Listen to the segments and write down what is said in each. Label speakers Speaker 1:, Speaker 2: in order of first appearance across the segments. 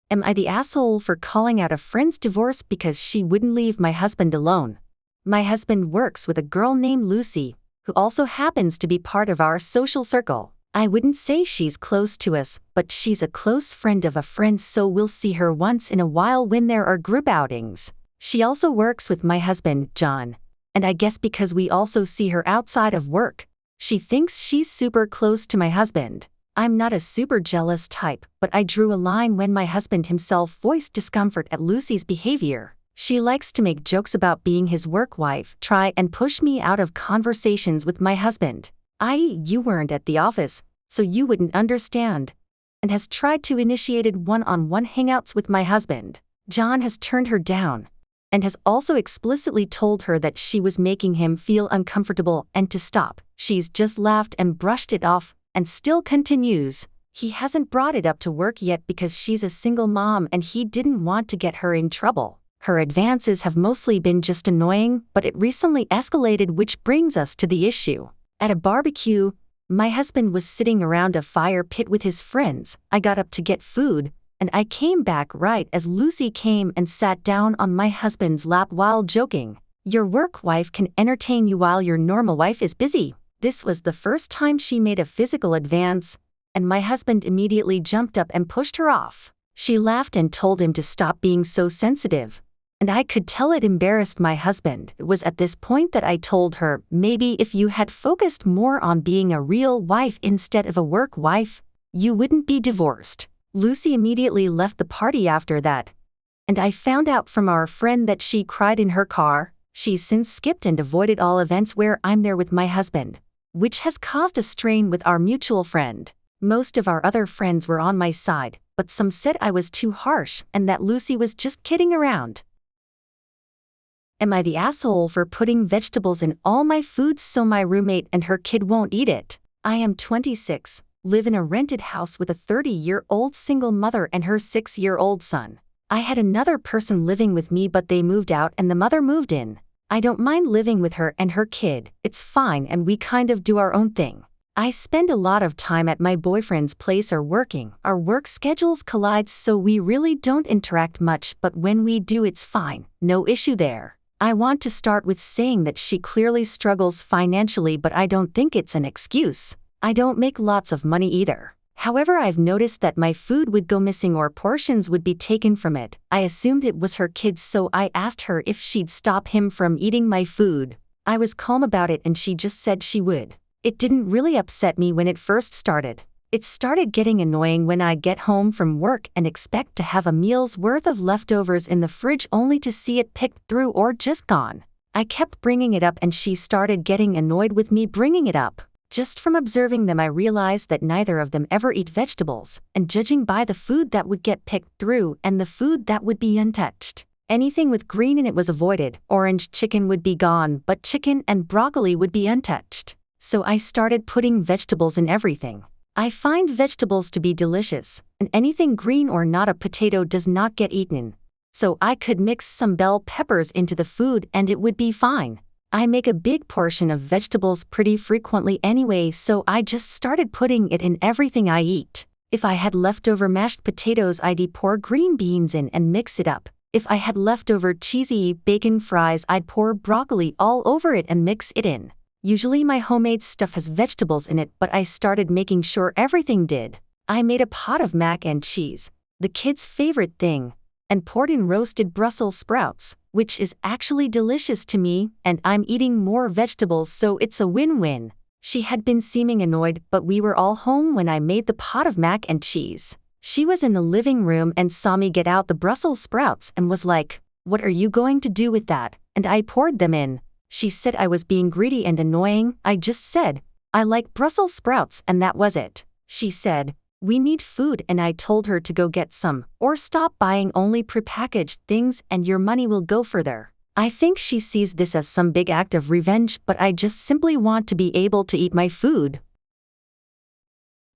Speaker 1: Am I the asshole for calling out a friend's divorce because she wouldn't leave my husband alone? My husband works with a girl named Lucy, who also happens to be part of our social circle. I wouldn't say she's close to us, but she's a close friend of a friend, so we'll see her once in a while when there are group outings. She also works with my husband, John. And I guess because we also see her outside of work, she thinks she's super close to my husband. I'm not a super jealous type, but I drew a line when my husband himself voiced discomfort at Lucy's behavior. She likes to make jokes about being his work wife, try and push me out of conversations with my husband, i.e., you weren't at the office, so you wouldn't understand, and has tried to initiated one-on-one hangouts with my husband. John has turned her down, and has also explicitly told her that she was making him feel uncomfortable and to stop. She's just laughed and brushed it off, and still continues. He hasn't brought it up to work yet because she's a single mom and he didn't want to get her in trouble. Her advances have mostly been just annoying, but it recently escalated, which brings us to the issue. At a barbecue, my husband was sitting around a fire pit with his friends. I got up to get food, and I came back right as Lucy came and sat down on my husband's lap while joking. Your work wife can entertain you while your normal wife is busy. This was the first time she made a physical advance, and my husband immediately jumped up and pushed her off. She laughed and told him to stop being so sensitive, and I could tell it embarrassed my husband. It was at this point that I told her, maybe if you had focused more on being a real wife instead of a work wife, you wouldn't be divorced. Lucy immediately left the party after that, and I found out from our friend that she cried in her car. She's since skipped and avoided all events where I'm there with my husband, which has caused a strain with our mutual friend. Most of our other friends were on my side, but some said I was too harsh and that Lucy was just kidding around. Am I the asshole for putting vegetables in all my foods so my roommate and her kid won't eat it? I am 26, live in a rented house with a 30-year-old single mother and her 6-year-old son. I had another person living with me, but they moved out and the mother moved in. I don't mind living with her and her kid, it's fine, and we kind of do our own thing. I spend a lot of time at my boyfriend's place or working. Our work schedules collide, so we really don't interact much, but when we do it's fine, no issue there. I want to start with saying that she clearly struggles financially, but I don't think it's an excuse. I don't make lots of money either. However, I've noticed that my food would go missing or portions would be taken from it. I assumed it was her kids, so I asked her if she'd stop him from eating my food. I was calm about it and she just said she would. It didn't really upset me when it first started. It started getting annoying when I get home from work and expect to have a meal's worth of leftovers in the fridge only to see it picked through or just gone. I kept bringing it up and she started getting annoyed with me bringing it up. Just from observing them, I realized that neither of them ever eat vegetables, and judging by the food that would get picked through and the food that would be untouched, anything with green in it was avoided. Orange chicken would be gone, but chicken and broccoli would be untouched. So I started putting vegetables in everything. I find vegetables to be delicious, and anything green or not a potato does not get eaten. So I could mix some bell peppers into the food and it would be fine. I make a big portion of vegetables pretty frequently anyway, so I just started putting it in everything I eat. If I had leftover mashed potatoes, I'd pour green beans in and mix it up. If I had leftover cheesy bacon fries, I'd pour broccoli all over it and mix it in. Usually my homemade stuff has vegetables in it, but I started making sure everything did. I made a pot of mac and cheese, the kids' favorite thing, and poured in roasted Brussels sprouts, which is actually delicious to me, and I'm eating more vegetables, so it's a win-win. She had been seeming annoyed, but we were all home when I made the pot of mac and cheese. She was in the living room and saw me get out the Brussels sprouts and was like, "What are you going to do with that?" And I poured them in. She said I was being greedy and annoying. I just said, "I like Brussels sprouts," and that was it. She said, "We need food," and I told her to go get some, or stop buying only prepackaged things and your money will go further. I think she sees this as some big act of revenge, but I just simply want to be able to eat my food.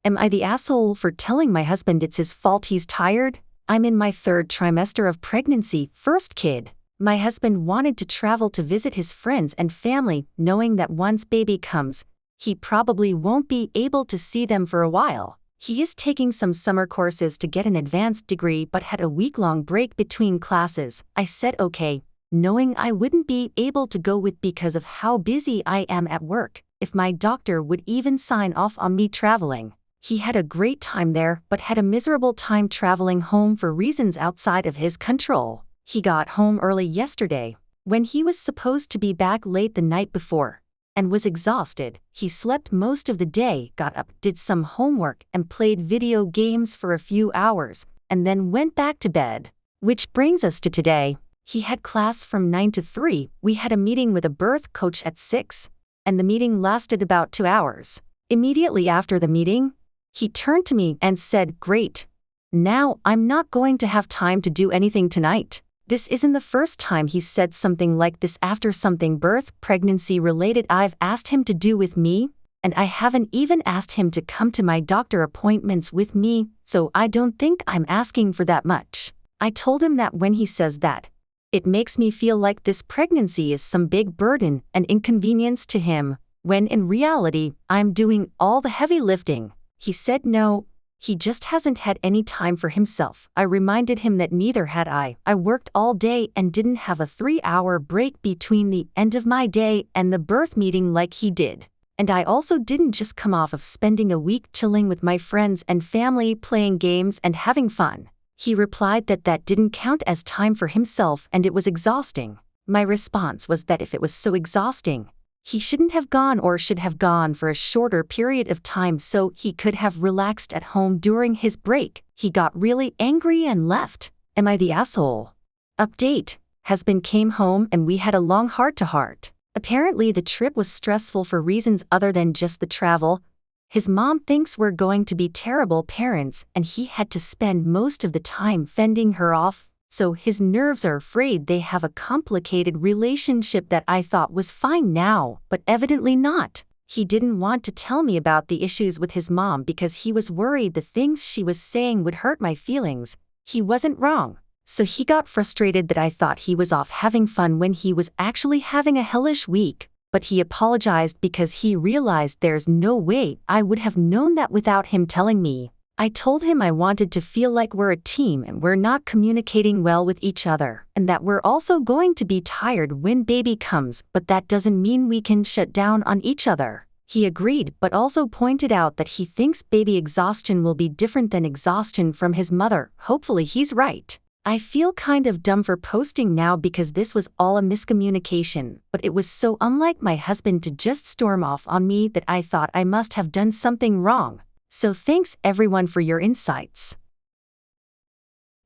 Speaker 1: Am I the asshole for telling my husband it's his fault he's tired? I'm in my 3rd trimester of pregnancy, first kid. My husband wanted to travel to visit his friends and family, knowing that once baby comes, he probably won't be able to see them for a while. He is taking some summer courses to get an advanced degree but had a week-long break between classes. I said okay, knowing I wouldn't be able to go with because of how busy I am at work, if my doctor would even sign off on me traveling. He had a great time there but had a miserable time traveling home for reasons outside of his control. He got home early yesterday, when he was supposed to be back late the night before, and was exhausted. He slept most of the day, got up, did some homework, and played video games for a few hours, and then went back to bed. Which brings us to today. He had class from 9 to 3, we had a meeting with a birth coach at 6, and the meeting lasted about 2 hours. Immediately after the meeting, he turned to me and said, "Great. Now I'm not going to have time to do anything tonight." This isn't the first time he's said something like this after something pregnancy related I've asked him to do with me, and I haven't even asked him to come to my doctor appointments with me, so I don't think I'm asking for that much. I told him that when he says that, it makes me feel like this pregnancy is some big burden and inconvenience to him, when in reality, I'm doing all the heavy lifting. He said no, he just hasn't had any time for himself. I reminded him that neither had I. I worked all day and didn't have a 3-hour break between the end of my day and the birth meeting like he did. And I also didn't just come off of spending a week chilling with my friends and family playing games and having fun. He replied that that didn't count as time for himself and it was exhausting. My response was that if it was so exhausting, he shouldn't have gone or should have gone for a shorter period of time so he could have relaxed at home during his break. He got really angry and left. Am I the asshole? Update. Husband came home and we had a long heart-to-heart. Apparently the trip was stressful for reasons other than just the travel. His mom thinks we're going to be terrible parents and he had to spend most of the time fending her off. So his nerves are afraid they have a complicated relationship that I thought was fine now, but evidently not. He didn't want to tell me about the issues with his mom because he was worried the things she was saying would hurt my feelings. He wasn't wrong. So he got frustrated that I thought he was off having fun when he was actually having a hellish week, but he apologized because he realized there's no way I would have known that without him telling me. I told him I wanted to feel like we're a team and we're not communicating well with each other, and that we're also going to be tired when baby comes, but that doesn't mean we can shut down on each other. He agreed, but also pointed out that he thinks baby exhaustion will be different than exhaustion from his mother. Hopefully he's right. I feel kind of dumb for posting now because this was all a miscommunication, but it was so unlike my husband to just storm off on me that I thought I must have done something wrong. So thanks everyone for your insights.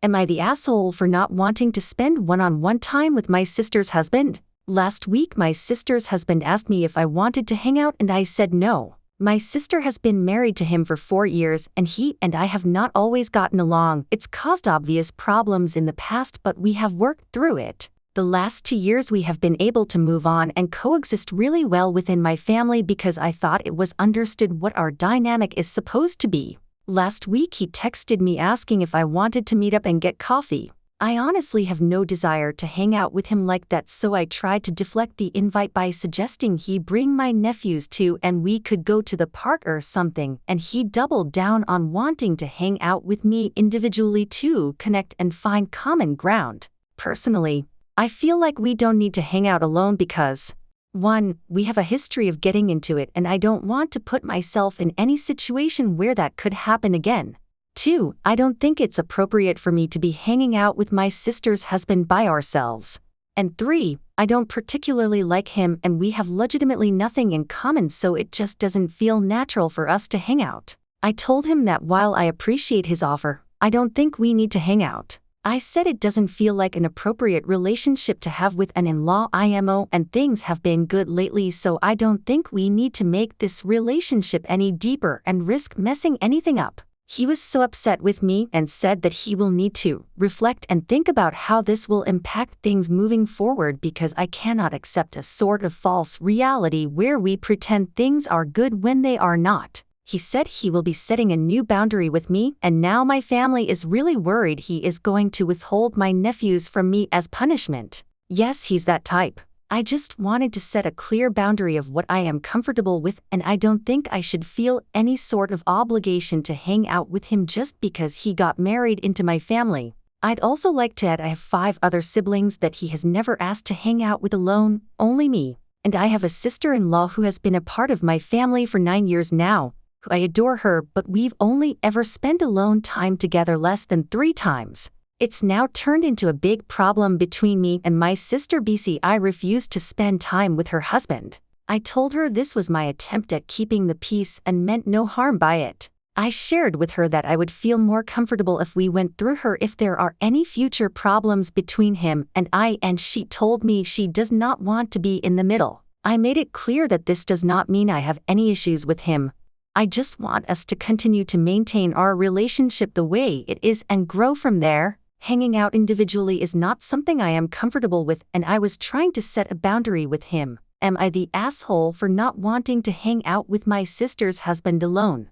Speaker 1: Am I the asshole for not wanting to spend one-on-one time with my sister's husband? Last week my sister's husband asked me if I wanted to hang out and I said no. My sister has been married to him for 4 years and he and I have not always gotten along. It's caused obvious problems in the past but we have worked through it. The last 2 years we have been able to move on and coexist really well within my family because I thought it was understood what our dynamic is supposed to be. Last week he texted me asking if I wanted to meet up and get coffee. I honestly have no desire to hang out with him like that, so I tried to deflect the invite by suggesting he bring my nephews too and we could go to the park or something, and he doubled down on wanting to hang out with me individually to connect and find common ground. Personally, I feel like we don't need to hang out alone because 1. We have a history of getting into it and I don't want to put myself in any situation where that could happen again. 2. I don't think it's appropriate for me to be hanging out with my sister's husband by ourselves. And 3. I don't particularly like him and we have legitimately nothing in common, so it just doesn't feel natural for us to hang out. I told him that while I appreciate his offer, I don't think we need to hang out. I said it doesn't feel like an appropriate relationship to have with an in-law IMO and things have been good lately, so I don't think we need to make this relationship any deeper and risk messing anything up. He was so upset with me and said that he will need to reflect and think about how this will impact things moving forward because I cannot accept a sort of false reality where we pretend things are good when they are not. He said he will be setting a new boundary with me, and now my family is really worried he is going to withhold my nephews from me as punishment. Yes, he's that type. I just wanted to set a clear boundary of what I am comfortable with, and I don't think I should feel any sort of obligation to hang out with him just because he got married into my family. I'd also like to add I have 5 other siblings that he has never asked to hang out with alone, only me. And I have a sister-in-law who has been a part of my family for 9 years now, who I adore her, but we've only ever spent alone time together less than 3 times. It's now turned into a big problem between me and my sister BC. I refused to spend time with her husband. I told her this was my attempt at keeping the peace and meant no harm by it. I shared with her that I would feel more comfortable if we went through her if there are any future problems between him and I, and she told me she does not want to be in the middle. I made it clear that this does not mean I have any issues with him. I just want us to continue to maintain our relationship the way it is and grow from there. Hanging out individually is not something I am comfortable with, and I was trying to set a boundary with him. Am I the asshole for not wanting to hang out with my sister's husband alone?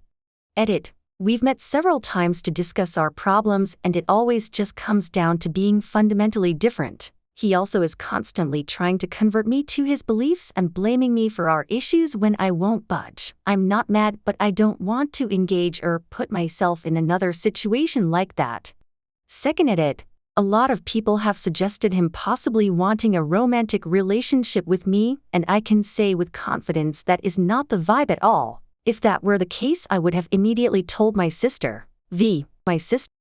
Speaker 1: Edit. We've met several times to discuss our problems, and it always just comes down to being fundamentally different. He also is constantly trying to convert me to his beliefs and blaming me for our issues when I won't budge. I'm not mad, but I don't want to engage or put myself in another situation like that. Second edit. A lot of people have suggested him possibly wanting a romantic relationship with me, and I can say with confidence that is not the vibe at all. If that were the case, I would have immediately told my sister. My sister